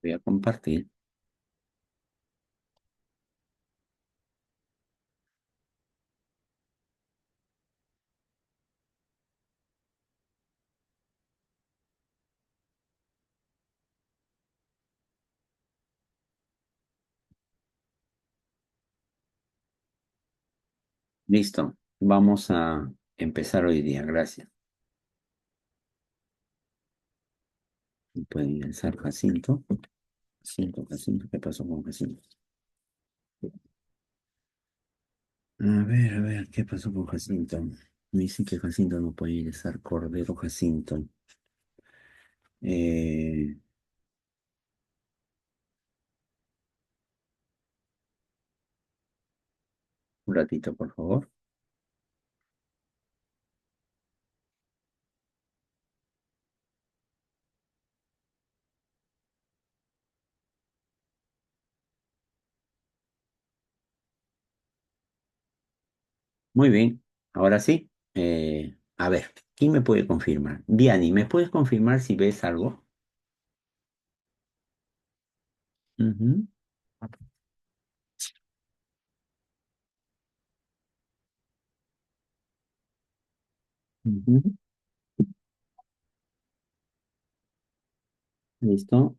Voy a compartir. Listo. Vamos a empezar hoy día. Gracias. Pueden ingresar Jacinto. Jacinto. ¿Qué pasó con Jacinto? A ver, ¿qué pasó con Jacinto? Me dicen que Jacinto no puede ingresar. Cordero Jacinto. Eh, un ratito, por favor. Muy bien. Ahora sí. A ver, ¿quién me puede confirmar? Vianney, ¿me puedes confirmar si ves algo? Ujú, ujú. Listo.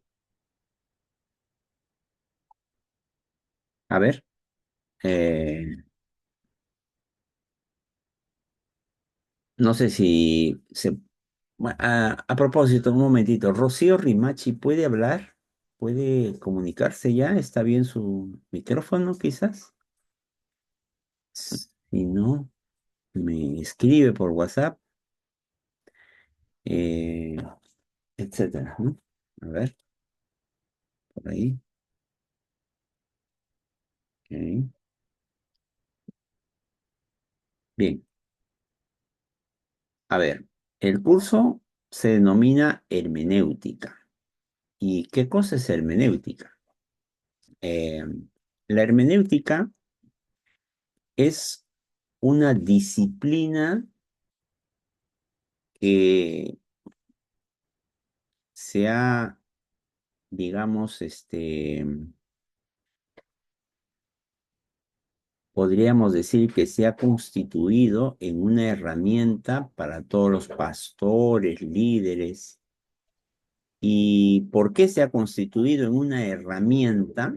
A ver. eh, No sé si se... a propósito, un momentito. ¿Rocío Rimachi puede hablar? ¿Puede comunicarse ya? ¿Está bien su micrófono, quizás? Si no, me escribe por WhatsApp, eh, etcétera, ¿no? A ver, por ahí. Ok. Bien, a ver. El curso se denomina hermenéutica. ¿Y qué cosa es hermenéutica? Eh, la hermenéutica es una disciplina que se ha, digamos, podríamos decir que se ha constituido en una herramienta para todos los pastores, líderes. ¿Y por qué se ha constituido en una herramienta?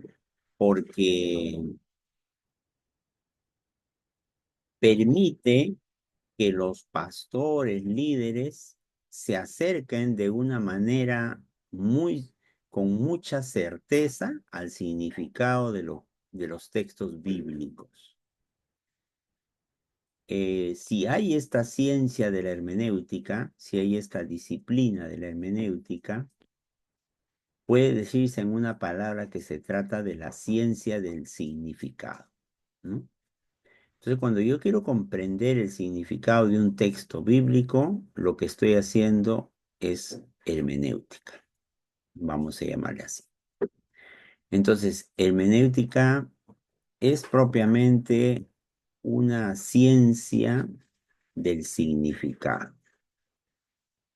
Porque permite que los pastores, líderes, se acerquen de una manera con mucha certeza al significado de los textos bíblicos. Si hay esta ciencia de la hermenéutica, si hay esta disciplina de la hermenéutica, puede decirse en una palabra que se trata de la ciencia del significado, ¿no? Entonces, cuando yo quiero comprender el significado de un texto bíblico, lo que estoy haciendo es hermenéutica, vamos a llamarle así. Entonces, hermenéutica es propiamente una ciencia del significado.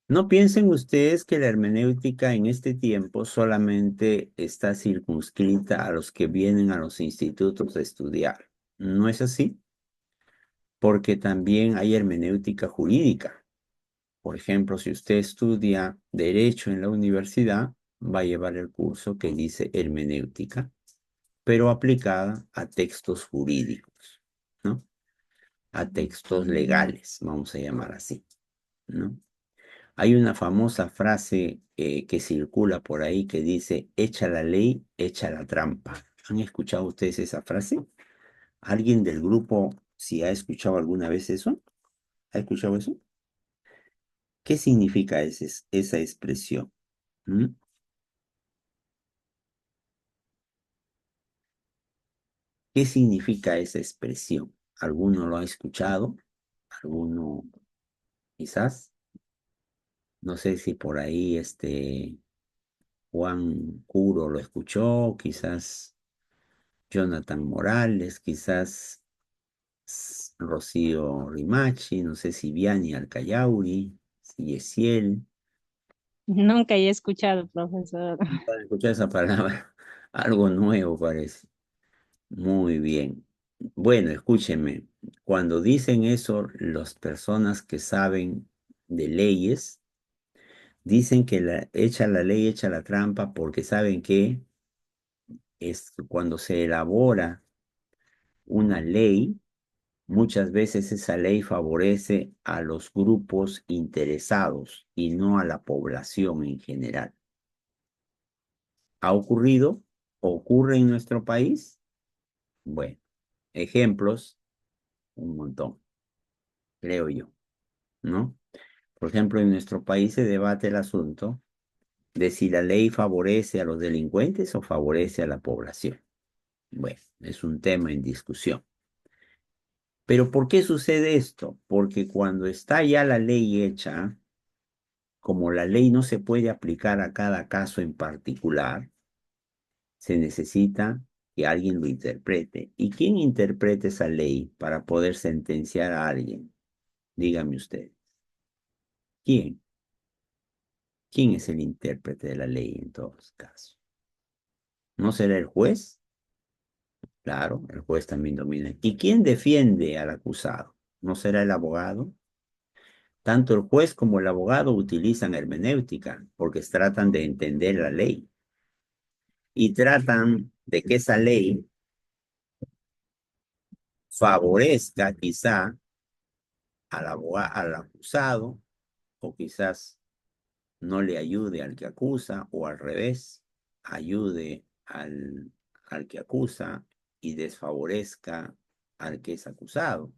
No piensen ustedes que la hermenéutica en este tiempo solamente está circunscrita a los que vienen a los institutos a estudiar. No es así, porque también hay hermenéutica jurídica. Por ejemplo, si usted estudia derecho en la universidad, va a llevar el curso que dice hermenéutica, pero aplicada a textos jurídicos, ¿no? A textos legales, vamos a llamar así, ¿no? Hay una famosa frase que circula por ahí que dice, echa la ley, echa la trampa. ¿Han escuchado ustedes esa frase? ¿Alguien del grupo, si ha escuchado alguna vez eso? ¿Ha escuchado eso? ¿Qué significa esa expresión? ¿Mm? ¿Qué significa esa expresión? ¿Alguno lo ha escuchado? ¿Alguno quizás? No sé si por ahí Juan Curo lo escuchó, quizás Jonathan Morales, quizás Rocío Rimachi, no sé si Vianney Alcayauri, si Yesiel. Nunca he escuchado, profesor. Para escuchar esa palabra, algo nuevo parece. Muy bien. Bueno, escúchenme. Cuando dicen eso, las personas que saben de leyes, dicen que echa la ley, echa la trampa, porque saben que es cuando se elabora una ley, muchas veces esa ley favorece a los grupos interesados y no a la población en general. ¿Ha ocurrido? ¿Ocurre en nuestro país? Bueno, ejemplos, un montón, creo yo, ¿no? Por ejemplo, en nuestro país se debate el asunto de si la ley favorece a los delincuentes o favorece a la población. Bueno, es un tema en discusión. Pero ¿por qué sucede esto? Porque cuando está ya la ley hecha, como la ley no se puede aplicar a cada caso en particular, se necesita que alguien lo interprete. ¿Y quién interpreta esa ley para poder sentenciar a alguien? Dígame usted. ¿Quién? ¿Quién es el intérprete de la ley en todos casos? ¿No será el juez? Claro, el juez también domina. ¿Y quién defiende al acusado? ¿No será el abogado? Tanto el juez como el abogado utilizan hermenéutica porque tratan de entender la ley y tratan de que esa ley favorezca quizá al acusado o quizás no le ayude al que acusa o al revés, ayude al que acusa y desfavorezca al que es acusado.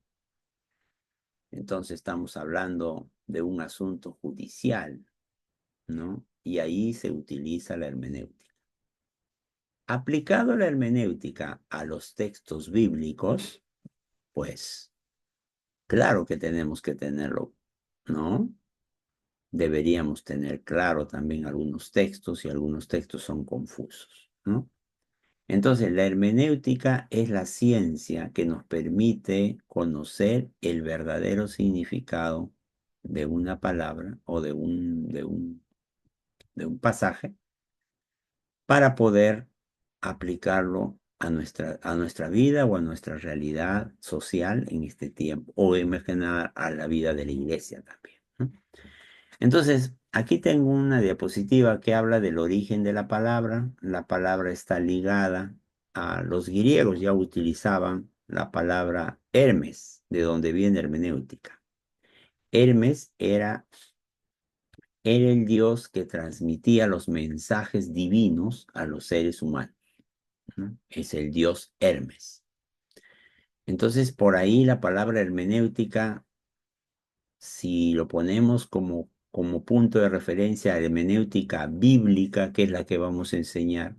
Entonces estamos hablando de un asunto judicial, ¿no? Y ahí se utiliza la hermenéutica. Aplicado la hermenéutica a los textos bíblicos, pues claro que tenemos que tenerlo, ¿no? Deberíamos tener claro también algunos textos y algunos textos son confusos, ¿no? Entonces, la hermenéutica es la ciencia que nos permite conocer el verdadero significado de una palabra o de un pasaje para poder aplicarlo a nuestra vida o a nuestra realidad social en este tiempo, o imaginar a la vida de la iglesia también, ¿no? Entonces, aquí tengo una diapositiva que habla del origen de la palabra. La palabra está ligada a los griegos, ya utilizaban la palabra Hermes, de donde viene hermenéutica. Hermes era el dios que transmitía los mensajes divinos a los seres humanos, ¿no? Es el dios Hermes. Entonces, por ahí la palabra hermenéutica, si lo ponemos como punto de referencia a la hermenéutica bíblica, que es la que vamos a enseñar,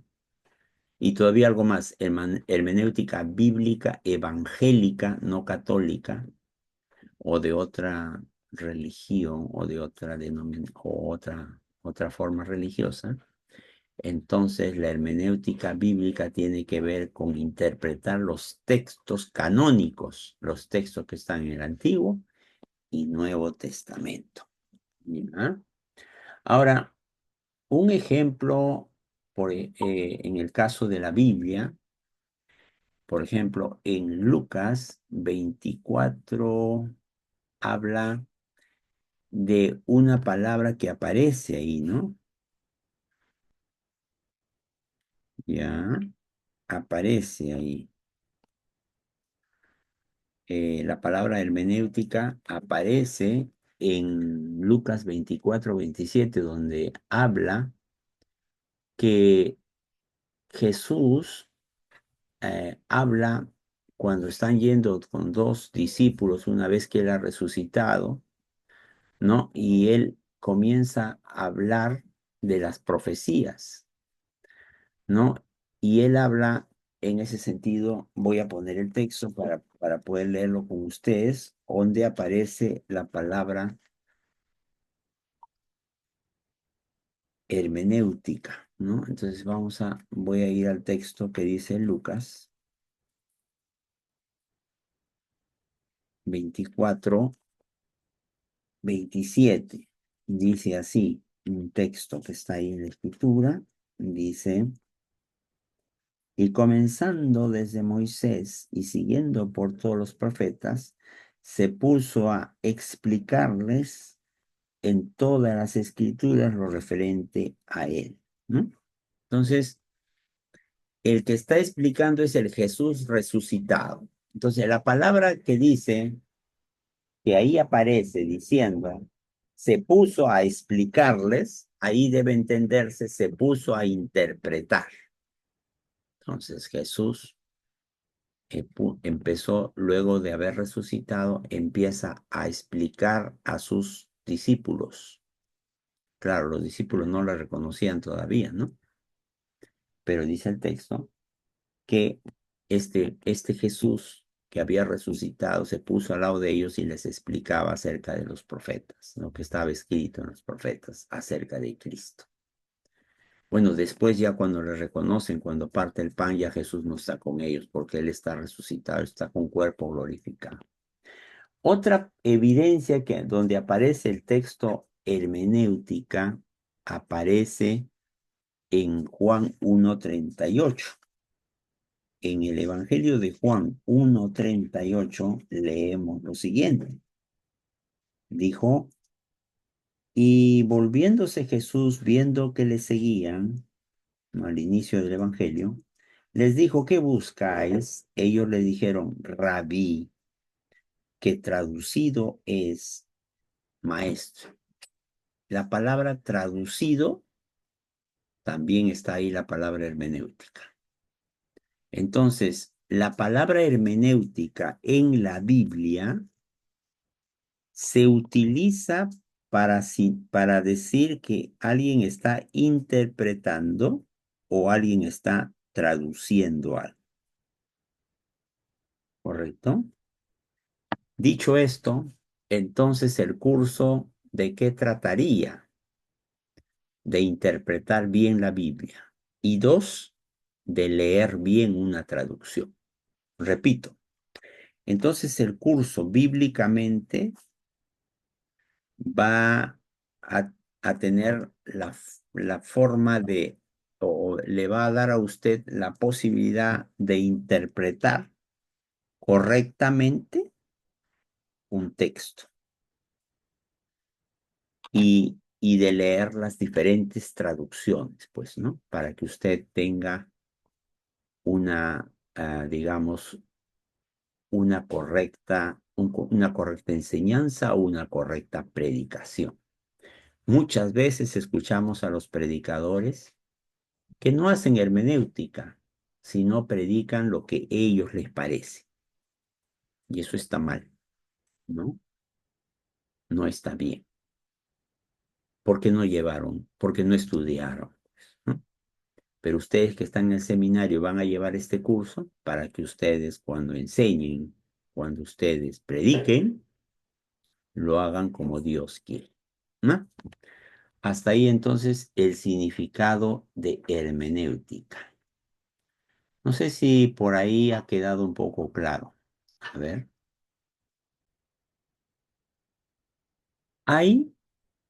y todavía algo más, hermenéutica bíblica evangélica, no católica, o de otra religión, o de otra denominación, o otra forma religiosa. Entonces, la hermenéutica bíblica tiene que ver con interpretar los textos canónicos, los textos que están en el Antiguo y Nuevo Testamento. ¿Ya? Ahora, un ejemplo en el caso de la Biblia, por ejemplo, en Lucas 24 habla de una palabra que aparece ahí, ¿no? Ya, aparece ahí. La palabra hermenéutica aparece en Lucas 24-27, donde habla que Jesús habla cuando están yendo con dos discípulos una vez que él ha resucitado, ¿no? Y él comienza a hablar de las profecías, ¿no? Y él habla en ese sentido, voy a poner el texto para poder leerlo con ustedes, donde aparece la palabra hermenéutica, ¿no? Entonces voy a ir al texto que dice Lucas 24-27. Dice así. un texto que está ahí en la escritura, dice, y comenzando desde Moisés y siguiendo por todos los profetas, se puso a explicarles en todas las escrituras lo referente a él, ¿no? Entonces, el que está explicando es el Jesús resucitado. Entonces, la palabra que dice, que ahí aparece diciendo, se puso a explicarles, ahí debe entenderse, se puso a interpretar. Entonces, Jesús empezó, luego de haber resucitado, empieza a explicar a sus discípulos. Claro, los discípulos no la reconocían todavía, ¿no? Pero dice el texto que este Jesús que había resucitado se puso al lado de ellos y les explicaba acerca de los profetas, lo que estaba escrito en los profetas acerca de Cristo. Bueno, después ya cuando le reconocen, cuando parte el pan, ya Jesús no está con ellos porque Él está resucitado, está con cuerpo glorificado. Otra evidencia que donde aparece el texto hermenéutica aparece en Juan 1:38. En el Evangelio de Juan 1:38 leemos lo siguiente. Dijo, y volviéndose Jesús viendo que le seguían, ¿no?, al inicio del Evangelio, les dijo, ¿qué buscáis? Ellos le dijeron, Rabí, que traducido es maestro. La palabra traducido, también está ahí la palabra hermenéutica. Entonces, la palabra hermenéutica en la Biblia se utiliza para decir que alguien está interpretando o alguien está traduciendo algo. ¿Correcto? Dicho esto, entonces el curso, ¿de qué trataría? De interpretar bien la Biblia. Y dos, de leer bien una traducción. Repito, entonces el curso bíblicamente va a tener la forma de, o le va a dar a usted la posibilidad de interpretar correctamente un texto y de leer las diferentes traducciones, pues, ¿no? Para que usted tenga una, digamos, una correcta enseñanza o una correcta predicación. Muchas veces escuchamos a los predicadores que no hacen hermenéutica, sino predican lo que a ellos les parece. Y eso está mal, ¿no? No está bien. Porque no llevaron, porque no estudiaron, ¿no? Pero ustedes que están en el seminario van a llevar este curso para que ustedes cuando enseñen, cuando ustedes prediquen, lo hagan como Dios quiere, ¿no? Hasta ahí entonces el significado de hermenéutica. No sé si por ahí ha quedado un poco claro. A ver. Hay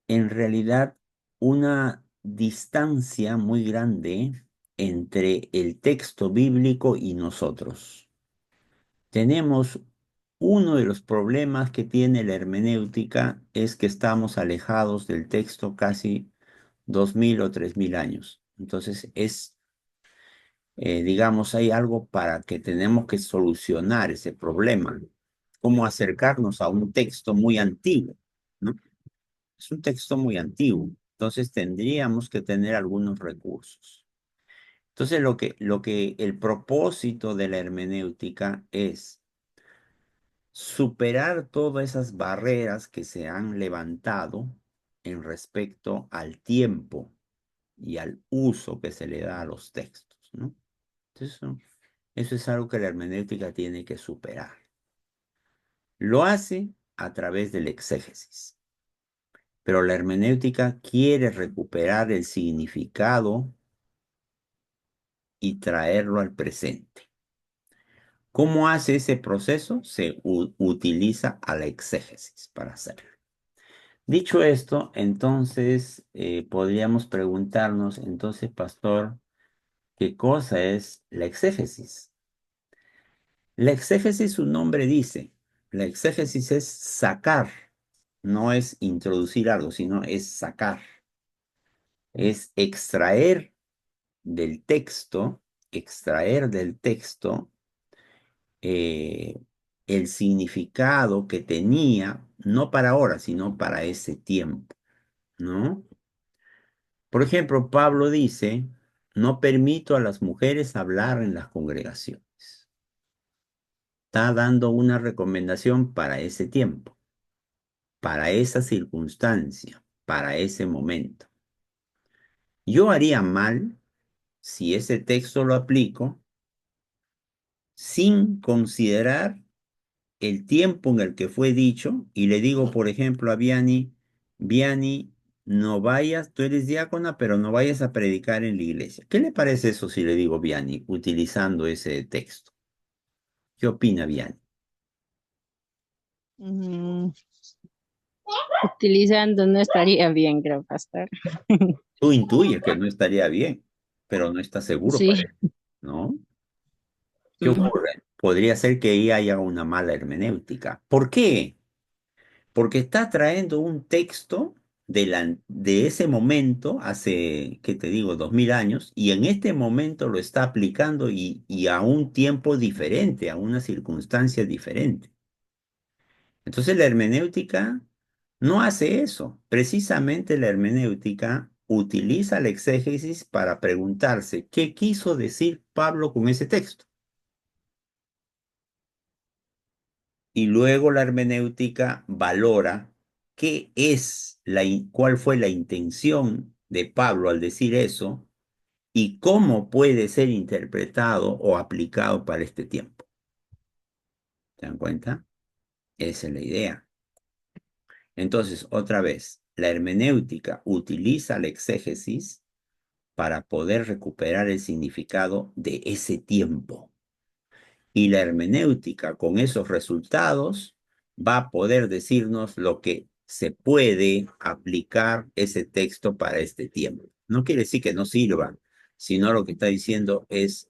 en realidad una distancia muy grande entre el texto bíblico y nosotros. Tenemos uno de los problemas que tiene la hermenéutica es que estamos alejados del texto casi 2000 o 3000 años. Entonces digamos, hay algo para que tenemos que solucionar ese problema. Cómo acercarnos a un texto muy antiguo, ¿no? Es un texto muy antiguo, entonces tendríamos que tener algunos recursos. Entonces, el propósito de la hermenéutica es superar todas esas barreras que se han levantado en respecto al tiempo y al uso que se le da a los textos, ¿no? Entonces, eso es algo que la hermenéutica tiene que superar. Lo hace a través del exégesis. Pero la hermenéutica quiere recuperar el significado y traerlo al presente. ¿Cómo hace ese proceso? Se utiliza a la exégesis para hacerlo. Dicho esto, entonces podríamos preguntarnos, entonces, pastor, ¿qué cosa es la exégesis? La exégesis, su nombre dice, la exégesis es sacar, no es introducir algo, sino es sacar, es extraer del texto eh, el significado que tenía, no para ahora, sino para ese tiempo, ¿no? Por ejemplo, Pablo dice, no permito a las mujeres hablar en las congregaciones. Está dando una recomendación para ese tiempo, para esa circunstancia, para ese momento. Yo haría mal si ese texto lo aplico sin considerar el tiempo en el que fue dicho y le digo, por ejemplo, a Vianney, Vianney, no vayas, tú eres diácona, pero no vayas a predicar en la iglesia. ¿Qué le parece eso si le digo Vianney, utilizando ese texto? ¿Qué opina Vianney? Mm, utilizando no estaría bien, creo, pastor. Tú intuyes que no estaría bien, pero no estás seguro, Sí. parece, ¿no? ¿Qué Mm, ocurre? Podría ser que ahí haya una mala hermenéutica. ¿Por qué? Porque está trayendo un texto de ese momento, hace, ¿qué te digo?, 2000 años, y en este momento lo está aplicando y a un tiempo diferente, a una circunstancia diferente. Entonces la hermenéutica no hace eso. Precisamente la hermenéutica utiliza la exégesis para preguntarse qué quiso decir Pablo con ese texto. Y luego la hermenéutica valora cuál fue la intención de Pablo al decir eso y cómo puede ser interpretado o aplicado para este tiempo. ¿Se dan cuenta? Esa es la idea. Entonces, otra vez, la hermenéutica utiliza la exégesis para poder recuperar el significado de ese tiempo. Y la hermenéutica con esos resultados va a poder decirnos lo que se puede aplicar ese texto para este tiempo. No quiere decir que no sirva, sino lo que está diciendo es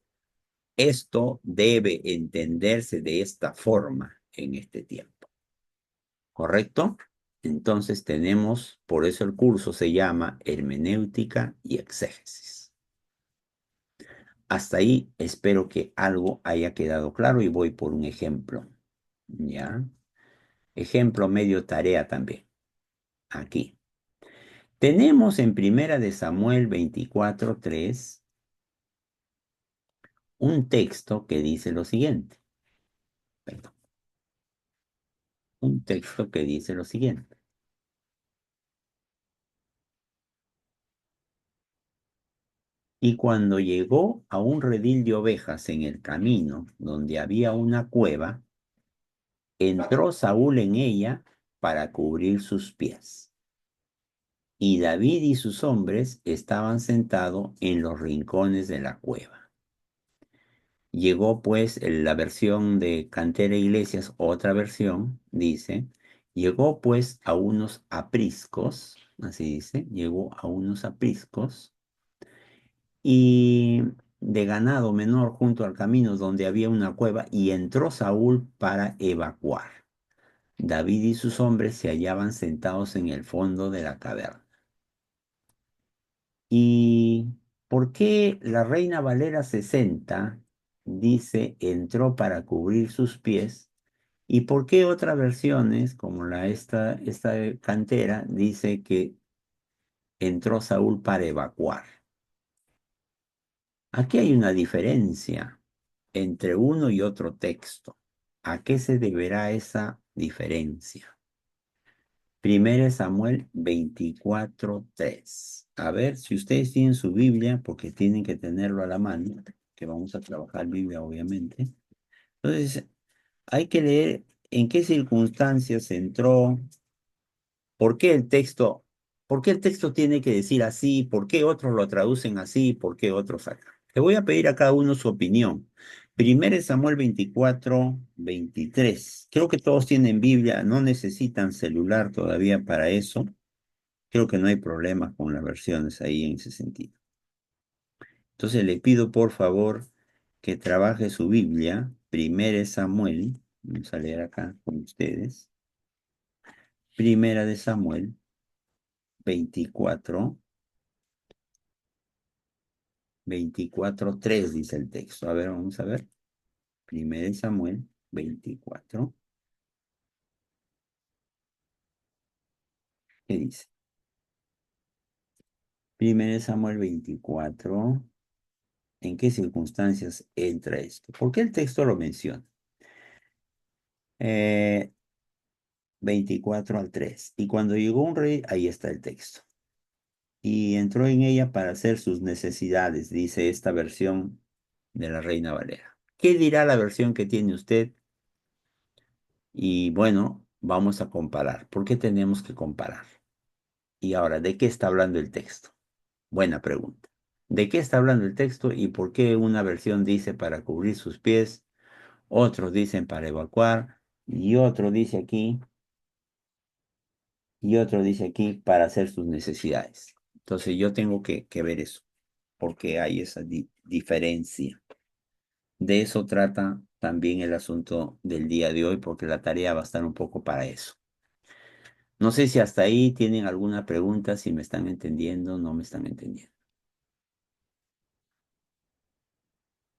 esto debe entenderse de esta forma en este tiempo. ¿Correcto? Entonces tenemos, por eso el curso se llama Hermenéutica y Exégesis. Hasta ahí espero que algo haya quedado claro y voy por un ejemplo. ¿Ya? Ejemplo medio tarea también. Aquí. Tenemos en Primera de Samuel 24:3 un texto que dice lo siguiente. Perdón. Un texto que dice lo siguiente. Y cuando llegó a un redil de ovejas en el camino donde había una cueva, entró Saúl en ella para cubrir sus pies. Y David y sus hombres estaban sentados en los rincones de la cueva. Llegó pues la versión de Cantera Iglesias, otra versión, dice, llegó pues a unos apriscos, así dice, llegó a unos apriscos y de ganado menor junto al camino donde había una cueva y entró Saúl para evacuar. David y sus hombres se hallaban sentados en el fondo de la caverna. ¿Y por qué la Reina Valera 60 dice entró para cubrir sus pies? ¿Y por qué otras versiones, como esta de Cantera, dice que entró Saúl para evacuar? Aquí hay una diferencia entre uno y otro texto. ¿A qué se deberá esa diferencia? Primero Samuel 24:3. A ver, si ustedes tienen su Biblia, porque tienen que tenerlo a la mano, que vamos a trabajar Biblia, obviamente. Entonces, hay que leer en qué circunstancias entró, por qué el texto, por qué el texto tiene que decir así, por qué otros lo traducen así, por qué otros acá. Le voy a pedir a cada uno su opinión. 1 Samuel 24, 23. Creo que todos tienen Biblia, no necesitan celular todavía para eso. Creo que no hay problemas con las versiones ahí en ese sentido. Entonces le pido por favor que trabaje su Biblia, 1 Samuel, vamos a leer acá con ustedes, 1 Samuel 24, 24:3 dice el texto. A ver, vamos a ver. 1 Samuel 24, ¿qué dice? 1 Samuel 24, ¿en qué circunstancias entra esto? ¿Por qué el texto lo menciona? Eh, 24 al 3. Y cuando llegó un rey, ahí está el texto. Y entró en ella para hacer sus necesidades, dice esta versión de la Reina Valera. ¿Qué dirá la versión que tiene usted? Y bueno, vamos a comparar. ¿Por qué tenemos que comparar? Y ahora, ¿de qué está hablando el texto? Buena pregunta. ¿De qué está hablando el texto y por qué una versión dice para cubrir sus pies, otros dicen para evacuar y otro dice aquí para hacer sus necesidades? Entonces yo tengo que ver eso, porque hay esa diferencia. De eso trata también el asunto del día de hoy, porque la tarea va a estar un poco para eso. No sé si hasta ahí tienen alguna pregunta, si me están entendiendo, no me están entendiendo.